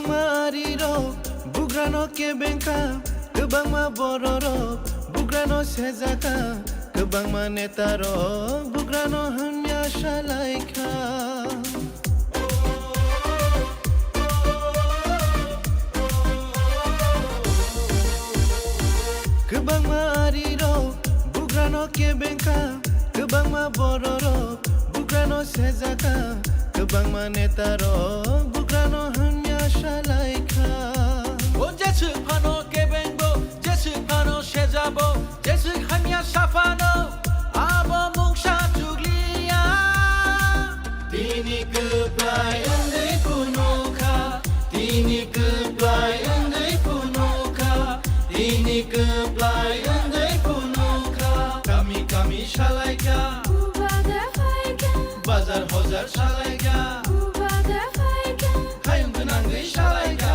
Marirok bugrano kebengka kebang ma bororok bugrano sezaka kebang ma netarok bugrano hamya shalaika kebang marirok bugrano kebengka kebang ma bororok bugrano sezaka kebang ma netarok bugrano hamya shalaika o jesu phano kebengo jesu phano shezabo jesu hamya shafano abo mungsha juglia tini keblai andai punuka tini keblai andai punuka tini keblai andai punuka kami shalaika bazar hozar shalaika hayung benangai shalaika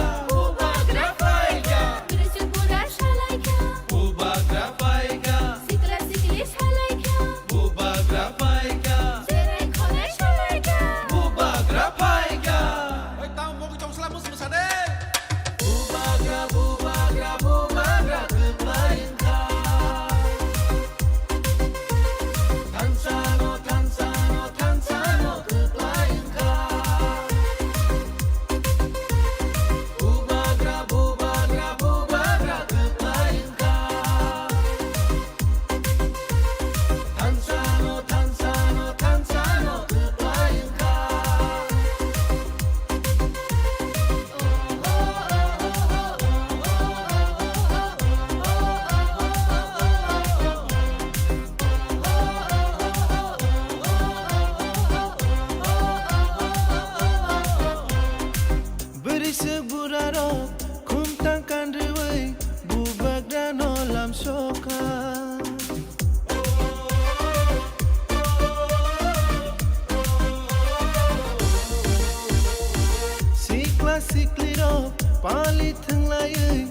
Seburaro kumtangkan rewei bubak dan olam soka sikla sikliro palit thang lai